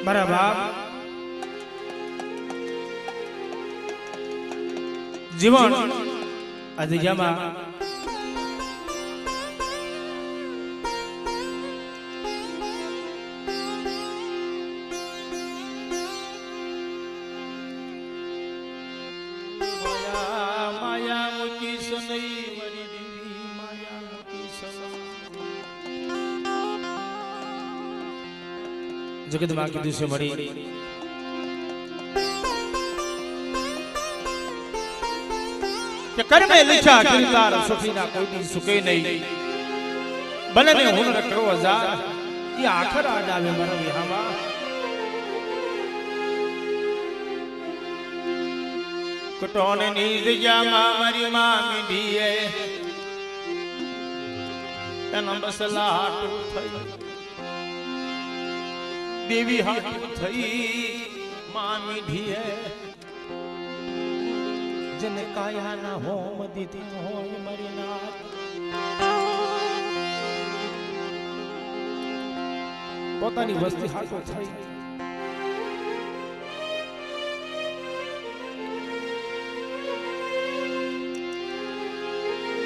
મારા બાપ જીવન આ જગ્યામાં जगत मां की दिशा मरी के कर में लिखा किरदार सुखीना कोई दी सुके नहीं बने ने हुनर करो हजार ये आखर आ जावे मरो यहां कटोन नींद या मां मरी मां मीठी है एना बसला हाटू थई देवी हाटू थई मां मीठी है जन काया ना होम दीदी होय मरी नाथ પોતાની વસ્તી હાટો થઈ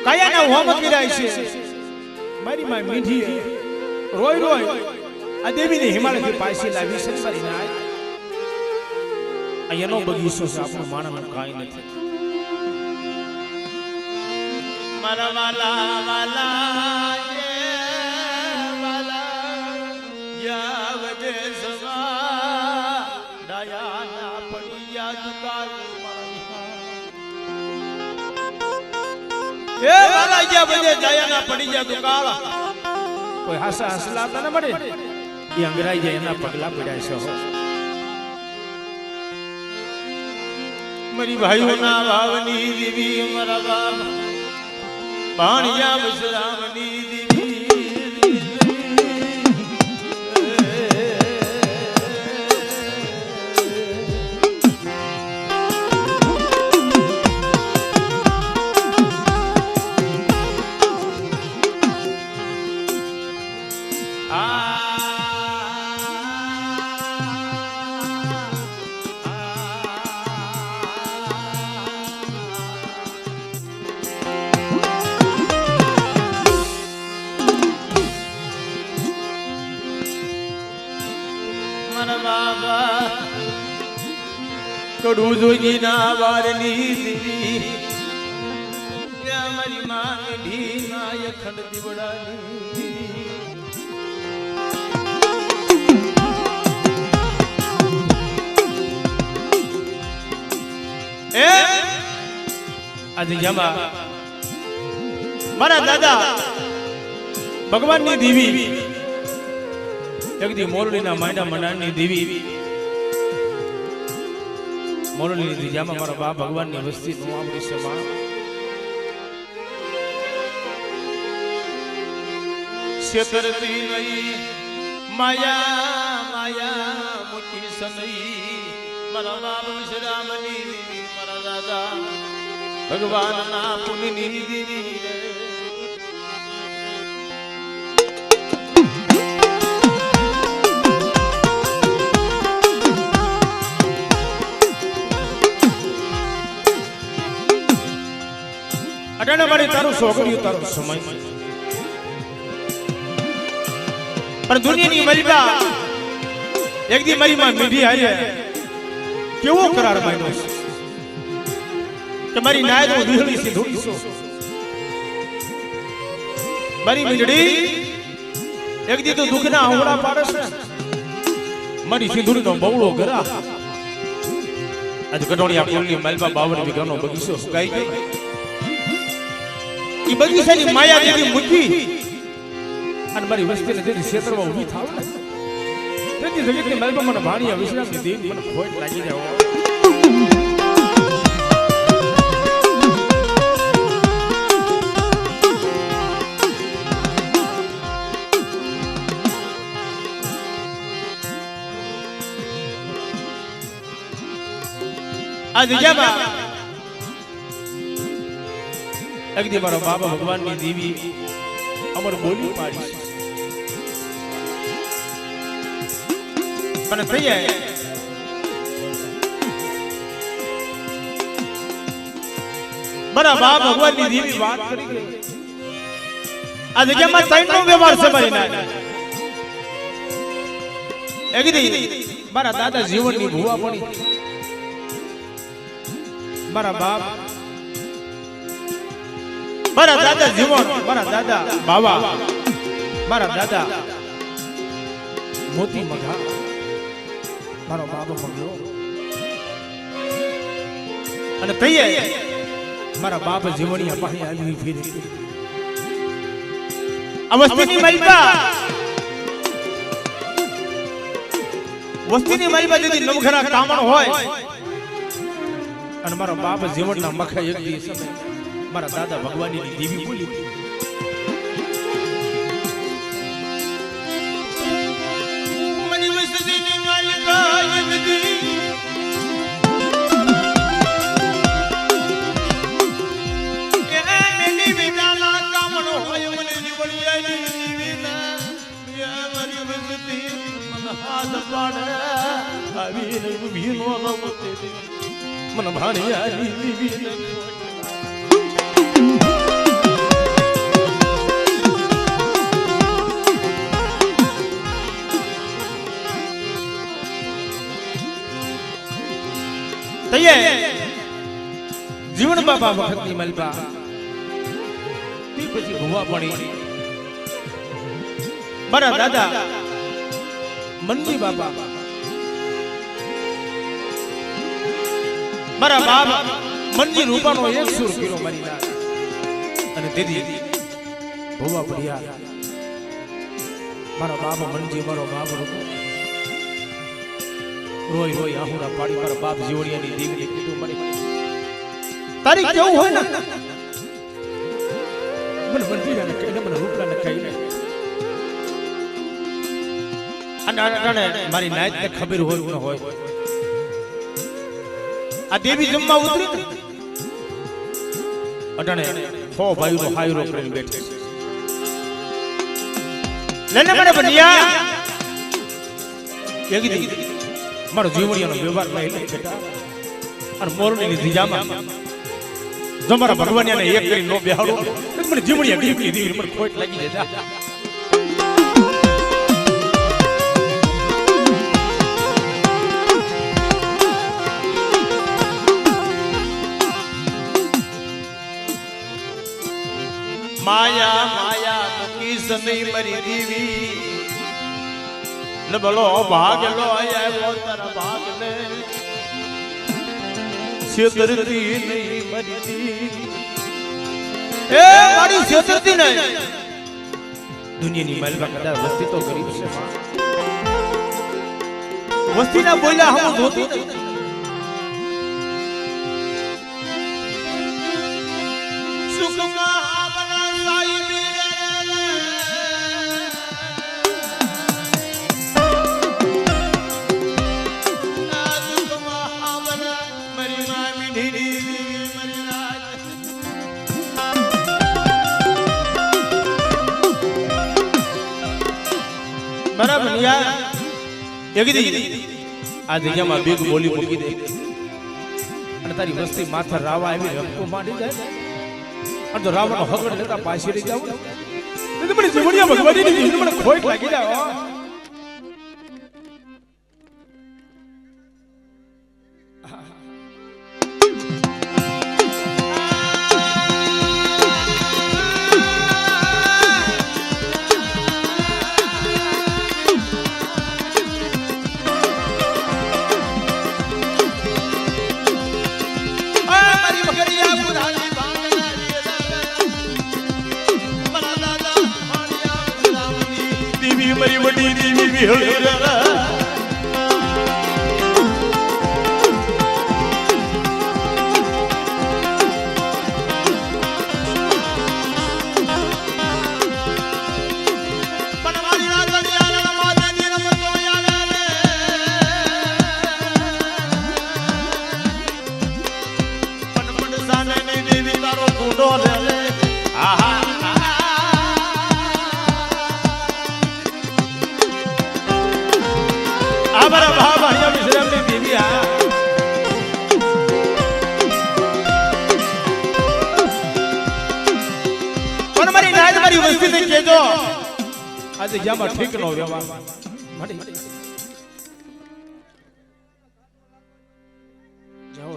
કાયા ના હોમ કિરાય છે મારી માં મીઠી રોય રોય આ દેવીને હિમાલયથી પાછી લાવી છે મારી નાથ અહીંયાનો બગીચો છે આપણો માણસ કાઈ નથી મારા વાલા વાલા વાલા યાવજે સવા દયાના પડી યાદ કાલ એ વાલા યાવજે દયાના પડી યાદ કાલ કોઈ હાસા હસલાતા ન મળે એ અંગરાઈ જાય એના પગલા પડ્યા છે મરી ભાઈઓના ભાવની દેવી મારા બાપ પાણિયા વિશ્રામની દેવી કડું જોઈ ના વારની દીવી મારી માં ઢી ના અખંડ દીવડાની એ આજે જમા મારા દાદા ભગવાનની દેવી જગદી મોરલીના માંડા મનાની દેવી મોરલી દીજામાં મારા બાપ ભગવાનની વસ્તી નું આપણી સમા છેતરતી નહીં માયા માયા મુકી સનઈ મારા બાપ વિશ્રામની દેવી મારા દાદા ભગવાનના પુણ્યની દેવી અટાણે મારી તારું સોગડ્યું તારું સમય પણ દુનિયાની મરીબા એક દી મારી માં મીઠી હારે કેવો કરાર માંગ્યો છે કે મારી નાય તો દીહળી સી ધોઈસો મારી મીંડડી એક દી તો દુખના આવડા પાડે છે મારી સિંધુરીનો બવળો ગરા આજ કટોણિયા કોલની માલબા 52 વીઘાનો બગીચો સુકાઈ ગયો ઈ બગીચાની માયા દેવી મૂકી અને મારી વસ્તીને જેથી ક્ષેત્રમાં ઊભી થાવ ને તેથી જગતની માલબા મને ભાણિયા વિશ્રામની દેવી મને ખોટ લાગી જાવ आज जबा अगदी मारो बाबा भगवान ની દેવી અમર બોલી પાડી અને થઈ જાય મારા બા ભગવાનની દેવી વાત કરી ગઈ આ જગ્યામાં ત્રણનો વ્યવહાર છે મારી ના એકદી મારા દાદા જીવનની ભૂવા પડી મારા બાપ મારા દાદા જીવન મારા દાદા બાવા મારા દાદા મોતી મઘા મારો બાબો મગ્યો અને કહીએ મારા બાપ જીવણી પાણી આવી ફીરી વસ્તીની મારી દીદી નવખરા કામણ હોય અને મારો બાપ જીવનના મખા એક દિવસ મારા દાદા ભગવાનની દેવી બોલી મની વસ્તીની માલિકા દીદી એ મેની વિદાના કામણ હોય મને જીવણિયાની દેવીના યા મારી વસ્તી મન હાથ પાડે આવી ભીનો રમતે મન ભાણિયાની દેવી જીવન બાપા વખતની મલબા તે પછી ભુવા પડી મારા દાદા મનજી બાપા મારા બાપ મનજી રૂપાનો એક સુર કિલો મારી ના અને દીદી ભુવા પડ્યા મારા બાપ મનજી મારો બાપ રૂપો રોય રોય આહુડા પાડી મારા બાપ જીવણિયાની દેવીને કીધું મારી તારી કેવું હોય ને મને મંદિરાને કહીને મને રૂપલાને કહીને અને મારી નાયત ને ખબર હોય ન હોય આ દેવી જમવા ઉતરી અટાણે હો ભાઈનો હાયરો કરીને બેઠે લેને મને બનિયા એક દી મારો જીવણીનો વ્યવહાર લઈ લે બેટા અને મોરણીની દિજામાં જો મારા ભગવાનને એક કરી નો બેહાડો મને જીવણીયા દીકરી દીકરી મને ખોટ લાગી જાય માયા માયા મુકી સની મરી દીવી ને બોલો ભાગ લો આયા પોતાના ભાગ ને છેતરતી નહીં મરી એ મારી છેતરતી નહીં દુનિયાની માલમાં કદાચ વસ્તી તો ગરીબ છે વસ્તીના બોલ્યા હમ જોતી નહીં સુખમાં આપણા સાઈ બરાબર યાર એકદી આ જગ્યામાં બેગ બોલી મૂકી દે અને તારી વસ્તી માથા રાવા આવી રખકો માંડી જાય અને જો રાવણનો હગડ લેતા પાછી રહી જાવ ને મને જીવણિયા ભગવાનની જીવન મને ખોટ લાગી જાય મારી વડી દેવી વિહળેરા મારા ભાવ અહીંયા વિશ્રામની દેવી આ પણ મારી નાજ મારી વસ્તીને કહેજો આજે જ્યાંમાં ઠીક નો વ્યવહાર મળી જાઓ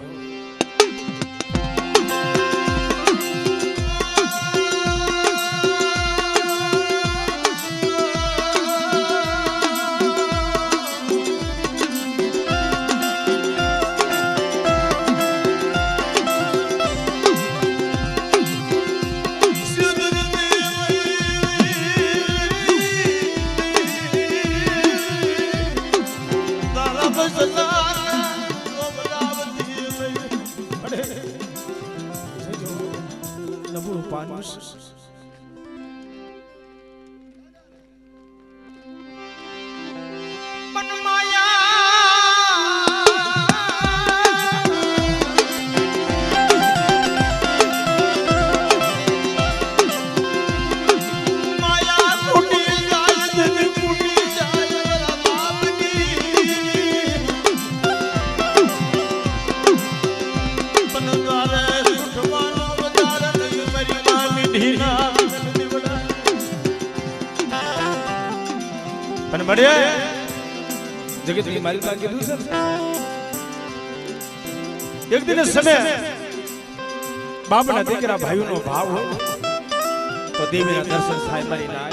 जगत की मालिका कીધું છે એક દિન સમય બાપના દીકરા ભાઈઓનો ભાવ હોય તો દેવીના દર્શન થાય મારી ના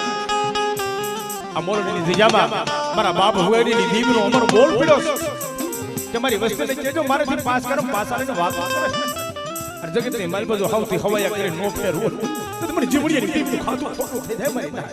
આ મોરડીની દિજામાં મારા બાપ હુએડીની દેવીનો અમર બોલ પડ્યો કે મારી વસ્તીને કહેજો મારાથી પાસ કરો પાસાને વાત કરે અને જગતની માલિકા જો હાવથી હવાયા કરી નો ફેરવું તો મને જીવડીની દેવીનું ખાતું ખોટું થઈ જાય મારી ના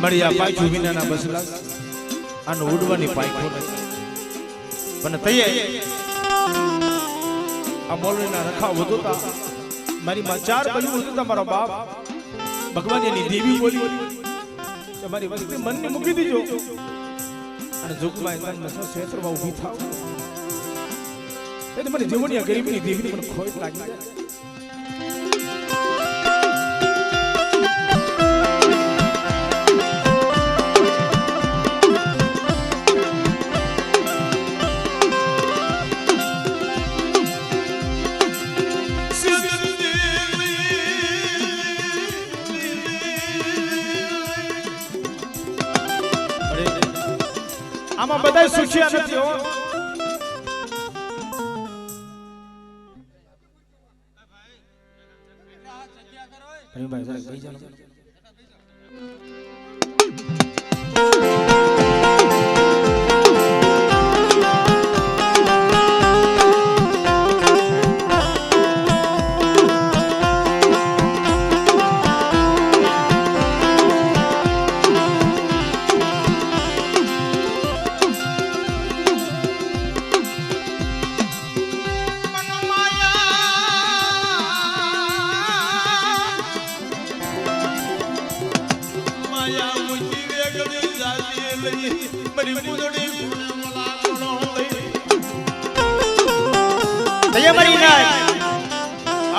મળ્યા પાછું વિનાના બસલા આનો ઉડવાની પાયખો નથી પણ તૈયે આ મોલના રખા વધુતા મારી માં ચાર બની વધુતા મારો બાપ ભગવાનની દેવી બોલી તમારી વસ્તી મનને મૂકી દીજો અને જોગમાં ઇન્સાનમાં ક્ષેત્રમાં ઊભી થાવ એટલે મને જીવનની ગરીબની દેવીની મને ખોટ લાગી જાય આમાં બધા સુખિયા નથી હો ભાઈ જરા ગઈ જાવ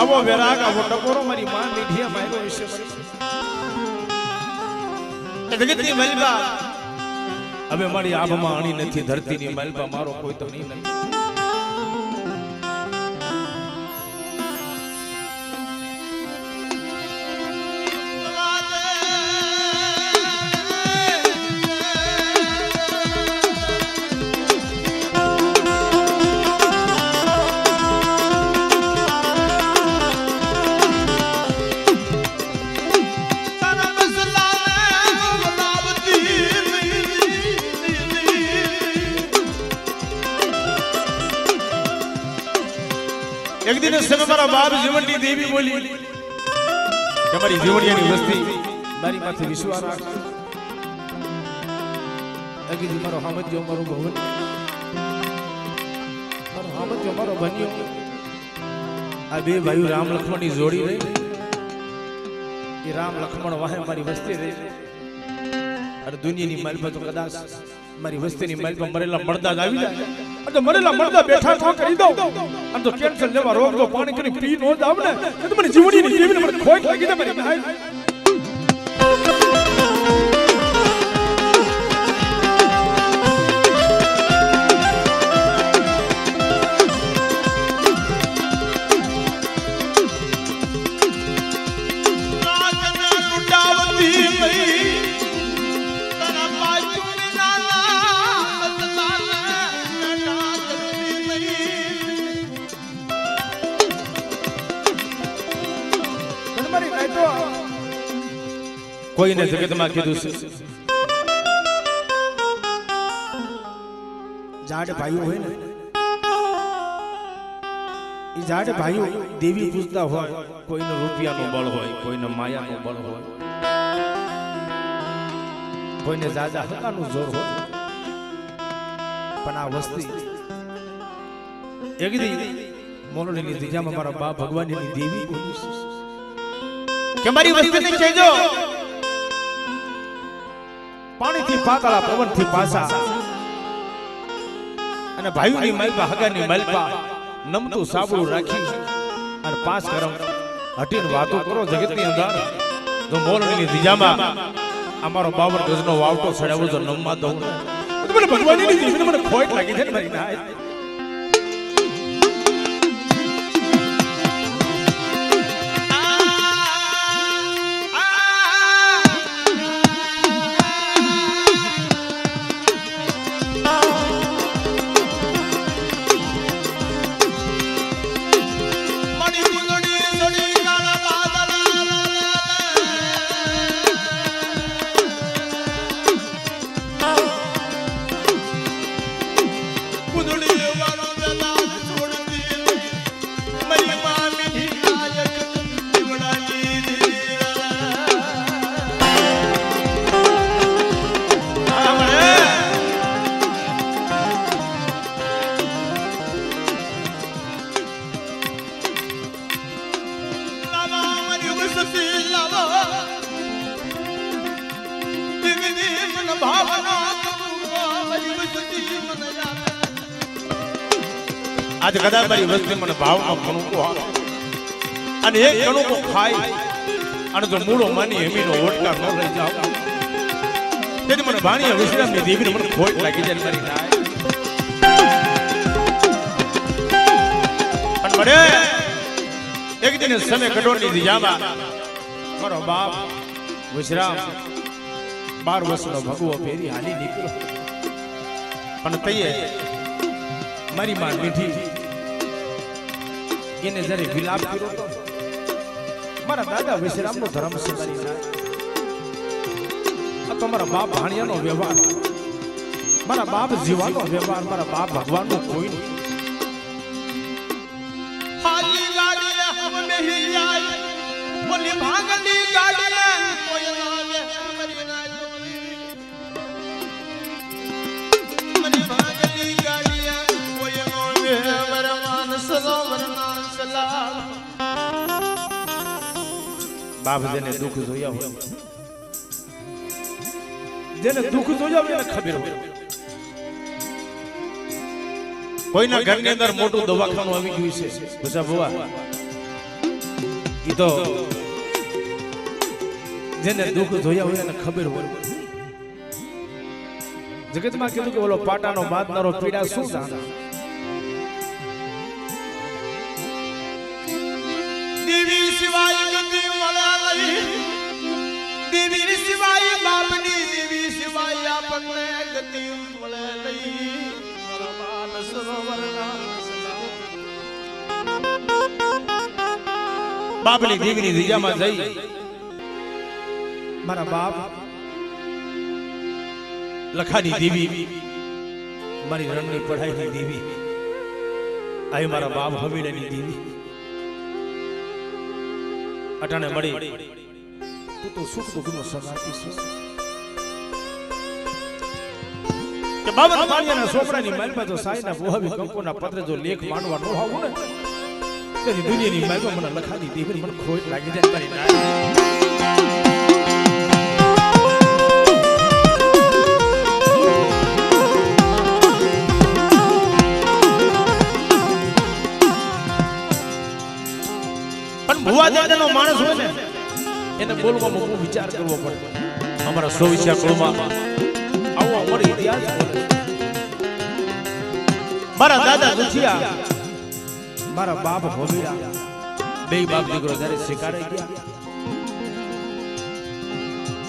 આવો વેરાગ આવો ટકોરો મારી માં મીઠિયા માયરો વિશે જગતની મલબા હવે મારી આબમાં અણી નથી ધરતીની મલબા મારો કોઈ તો નહીં समय मारा बाप जीवननी देवी बोली કે મારી જીવણિયાની વસ્તી મારી માથે વિશ્વાસ રાખજો અગીજી મારો હામજ્યો મારો ભવન મારો હામજ્યો મારો બન્યો આ બે ભાઈઓ રામ લક્ષ્મણની જોડી રહી એ રામ લક્ષ્મણ વાહે મારી વસ્તી રહી અને દુનિયાની માલમાં તો કદાચ મારી વસ્તીની માલમાં મરેલા મળદા જ આવી જાય અને મરેલા મળદા બેઠા થા કરી દો અને તો કેન્સર લેવા રોગ દો પાણી કરી પી નો જાવ ને તો મને જીવણીની જીવને મને ખોટ લાગી દે મારી ભાઈ કોઈને જગતમાં કીધું છે જાડ ભાઈઓ હોય ને એ જાડ ભાઈઓ દેવી પૂજતા હોય કોઈને રૂપિયાનું બળ હોય કોઈને માયાનું બળ હોય કોઈને જાજા હકાનું જોર હોય પણ આ વસ્તી એકદી મોરડીની દિજામાં મારા બા ભગવાનની દેવી બોલી કે મારી વસ્તીને કહેજો પાણીથી પાતળા પવનથી પાસા અને ભાઈઓની માલપા હગાની માલપા નમતું સાબુ રાખી અને પાંચ કરમ હટીને વાતો કરો જગતની અંદર જો મોરણીની દિજામાં અમારો 52 ગજનો વાવટો સડાવો જો નમવા દઉં તો મને ભગવાનની દેવીને મને ખોટ લાગી છે મારી ના आज कदा मारी वस्ती मन भाव में कणुको અને એક કણુકો ખાઈ અને જો મૂળો માની હેમીનો ઓટકા ન રહી જાવ તેની મને ભાણિયા વિશ્રામની દેવીને મને ખોટ લાગી જાય મારી નાય અને મને એક દિન સમય કટોળની દિજામાં મારો બાપ વિશ્રામ 12 વર્ષનો ભગવો ફેરી હાલી નીકળ્યો પણ તઈએ મારી માં મીઠી એને જરે વિલાપ કર્યો તો મારા દાદા વિશ્રામનો ધર્મ છે મારી ના આ તો મારા બાપ ભાણિયાનો વ્યવહાર મારા બાપ જીવાનો વ્યવહાર મારા બાપ ભગવાનનો કોઈ નહીં હાલી ગાડી હમ નહીં આય બોલી ભાગલી ગાડી કોઈ ના આવે મરી ના જોની મરી ભાગલી ગાડી કોઈ નો આવે વરમાન સરોવરના સલામ બાપ જેને દુઃખ જોયા હોય જેને દુઃખ જોયા હોય એને ખબર હોય કોઈના ઘરની અંદર મોટું દવાખાનું આવી ગયું છે બસા બુઆ ઈ તો જેને દુઃખ જોયા હોય એને ખબર હોય જગતમાં કીધું કે ઓલો પાટાનો બાંધનારો પીડા શું જાણે દેવી સિવાય ગતિ મળે લઈ દેવી સિવાય બાપની દેવી સિવાય આપણને ગતિ મળે લઈ પરમાન સરોવરના બાપની દીકરી દિજામાં જઈ મારા બાપ લખાની દેવી મારી રણની પઢાઈની દેવી આય મારા બાપ હવેલીની દેવી અટાણે મળી તું તો સુખ દુઃખનો સંગાતી છે કે બાબા માળિયાના સોપડાની મહેલમાં તો સાઈના બોહાવી કંકોના પત્ર જો લેખ માનવા ન આવું ને તેની દુનિયાની મહેલમાં મને લખાની દેવી મને ખોટ લાગી જાય તારી ના ભુવા દાદાનો માણસ હોય ને એને બોલવામાં બહુ વિચાર કરવો પડે અમારા સોવિચાર કુળમાં આવો અમારો ઇતિહાસ બોલે મારા દાદા દુખિયા મારા બાપ ભોમીડા બે બાપ દીકરો જ્યારે શિકારે ગયા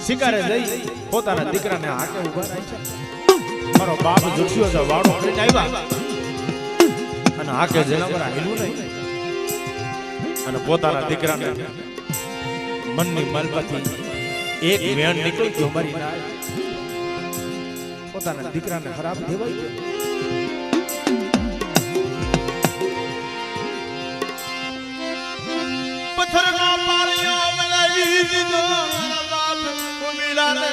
શિકારે જઈ પોતાના દીકરાને હાકે ઉભા રાખ્યા મારો બાપ દુખિયો તો વાળો કરીને આવ્યા અને હાકે જનાવર આવેલું નહીં અને પોતાના દીકરાને મનની મલમાંથી એક વેણ નીકળી ગયો મારી ના પોતાના દીકરાને ખરાબ દેવાઈ ગયો પથ્થરનો પાળિયો બનાવી દીધો મારા બાપ ઉમીડાને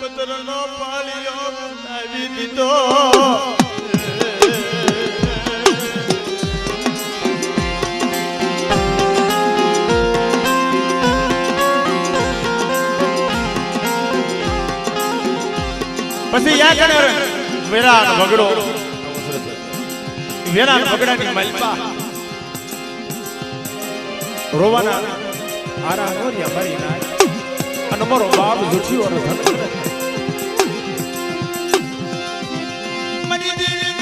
પથ્થરનો પાળિયો બનાવી દીધો પછી યા કરે વેરાન બગડો વેરાન બગડાની મલપા રોવાના આરા નોરિયા મારી ના અને મારો બાપ જુઠ્યો અને ધન મની દીને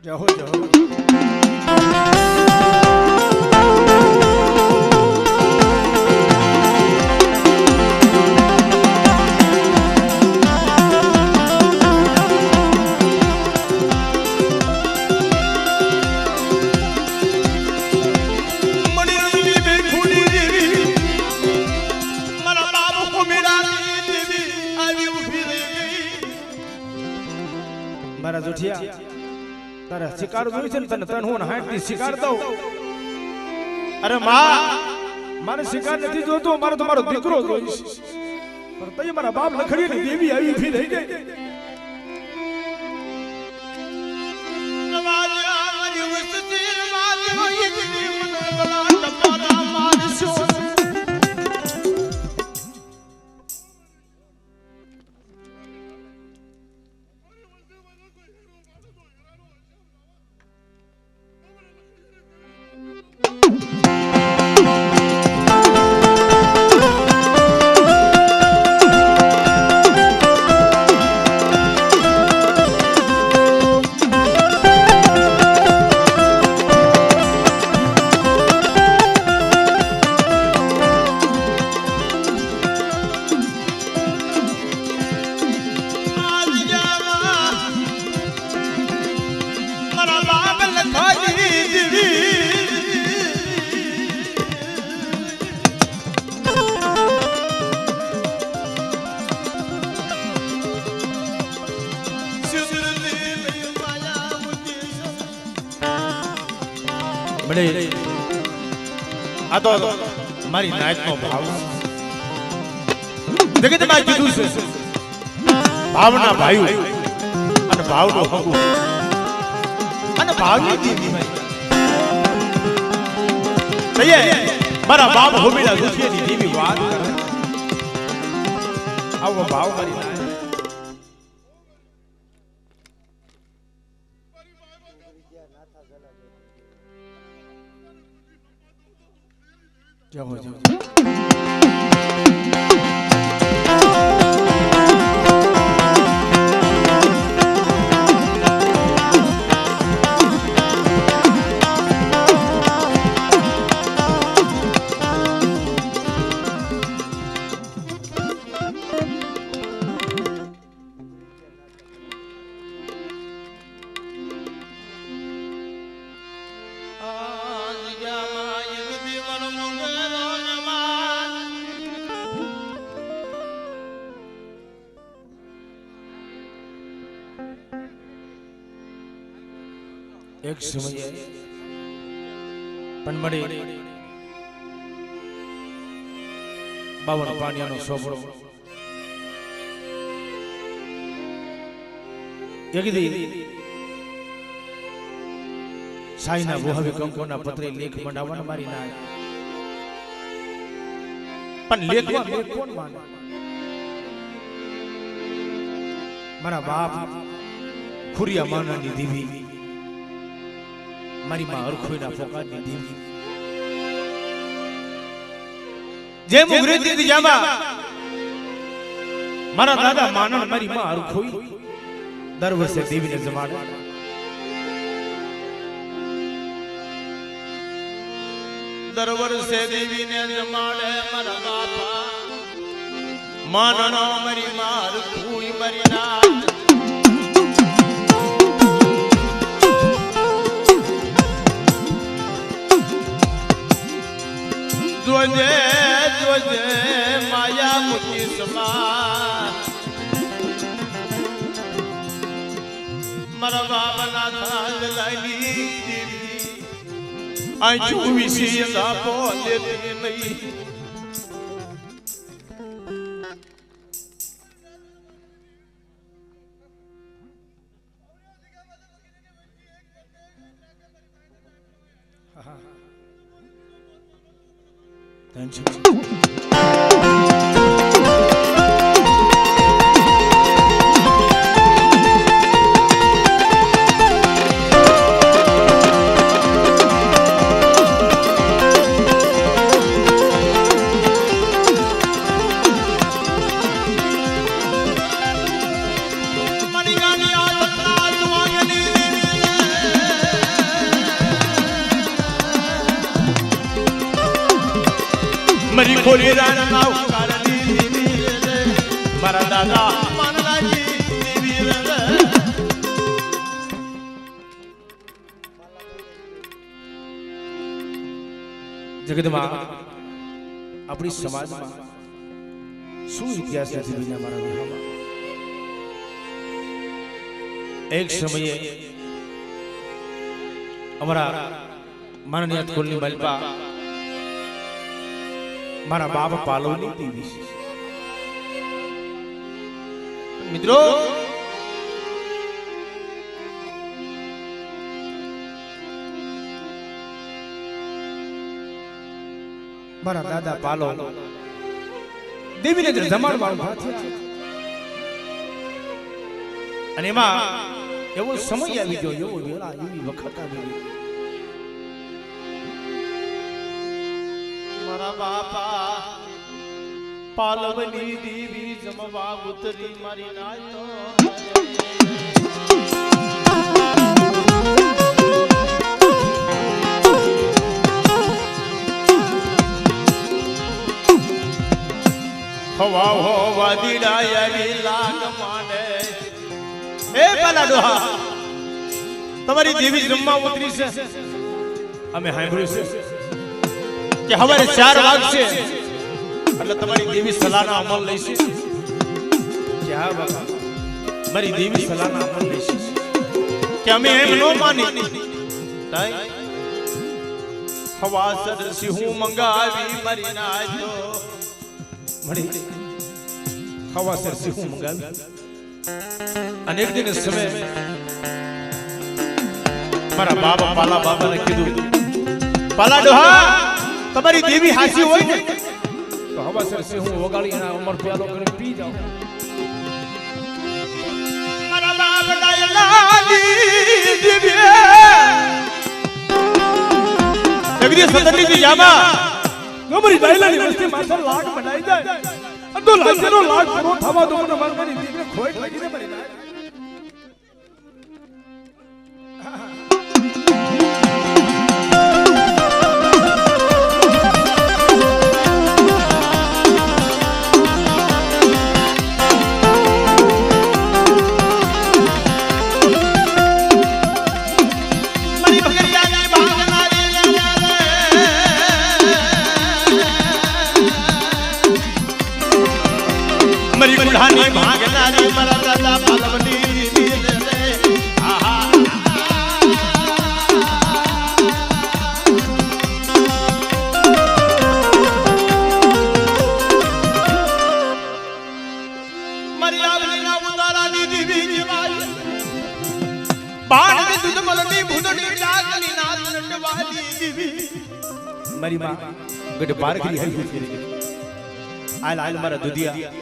જાહો જાહો મારા જોઠિયા તારે શિકાર જોઈ છે ને તને તન હું 60 ની શિકાર દઉં અરે માં મારે શિકાર નથી જોતો મારો તમારો દીકરો જોઈશ પણ તઈ મારા બાપ લખડીની દેવી આવી ઉભી રહી ગઈ નવાજા મારી વસ્તી મારી યજની મને બલા ટપારા મારશો આ તો મારી નાયકનો ભાવ જગતમાં કીધું છે ભાવના ભાઈ અને ભાવનો હગુ અને ભાવની દીદી મારા બાપ હોમીલા દુખિયાની દેવી વાત કરે આવો ભાવ મારી નાયક જાઓ જાઓ એક સમયે પણ મળી બાવન પાણિયાનો સોપડો એક દી સાઈના વોહવી કંકોના પત્રે લેખ મંડાવવાના મારી ના પણ લેખમાં લેખ કોણ માને મારા બાપ ખુરિયા માનાની દીવી મારી માં અરખોઈના ફોકાની દીવી જે મુગરેતી દિજામાં મારા દાદા માનણ મારી માં અરખોઈ દર વર્ષે દેવીને જમાડે દર વર્ષે દેવીને જમાડે મારા બાપા માનણો મારી માં અરખોઈ મારી ના જોજે જોજે માયા મુકી સમાન મારા બાબના થાળ લાલી દેવી આ જોવીસી આપો લેતી નહીં Thank you. મરી ખોલી રાના ઉકાળની દીવી રે મારા દાદા માનલાજી દીવી રે જગતમાં આપણી સમાજમાં શું ઇતિહાસ છે દીવીના મારા વિહામાં એક સમયે અમારા માનનીય કુલની મલપા મારા બાપ પાલવની દેવી મિત્રો મારા દાદા પાલો દેવીને જમાડવા અને એમાં એવો સમય આવી ગયો એવો વેળા એવી વખત આવી ગઈ મારા બાપા પાલવની દેવી જમવા ઉતરી મારી નાયો હવા હોવા દીડાયા લાગ માને એ પાલા ડોહા તમારી દેવી જમવા ઉતરી છે અમે સાંભળ્યું છે કે હવારે 4 વાગશે એટલે તમારી દેવી સલાહના અમલ લઈશે ક્યાં બાબા મારી દેવી સલાહના અમલ લઈશે કે અમે એમ નો માની તાઈ હવા સદસી હું મંગાવી મારી નાજો મળી હવા સદસી હું મંગાવી અનેક દિન સમય મારા બાબા પાલા બાબાને કીધું પાલા ડોહા તમારી દેવી હાસી હોય ને તો હવા સરસે હું વગાડી એના અમર પ્યાલો કરીને પી જાઉં મારા બાપ ડાયલાની દેવી જગદી સતની જી જામા ગમરી ડાયલાની વસ્તી માથે લાગ બનાઈ જાય અદો લાજનો લાગ પૂરો થવા દો મને મારી દેવી ખોઈ લાગીને મરી જાય મરી બુઢાની ભાગનારી મારા દાદા પાલવની મારી માં ગઢ બારગરી હરી ફેરી આલ આલ મારા દુધિયા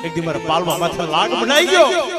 એક દી મારા પાલવા માથે લાગ બનાઈ ગયો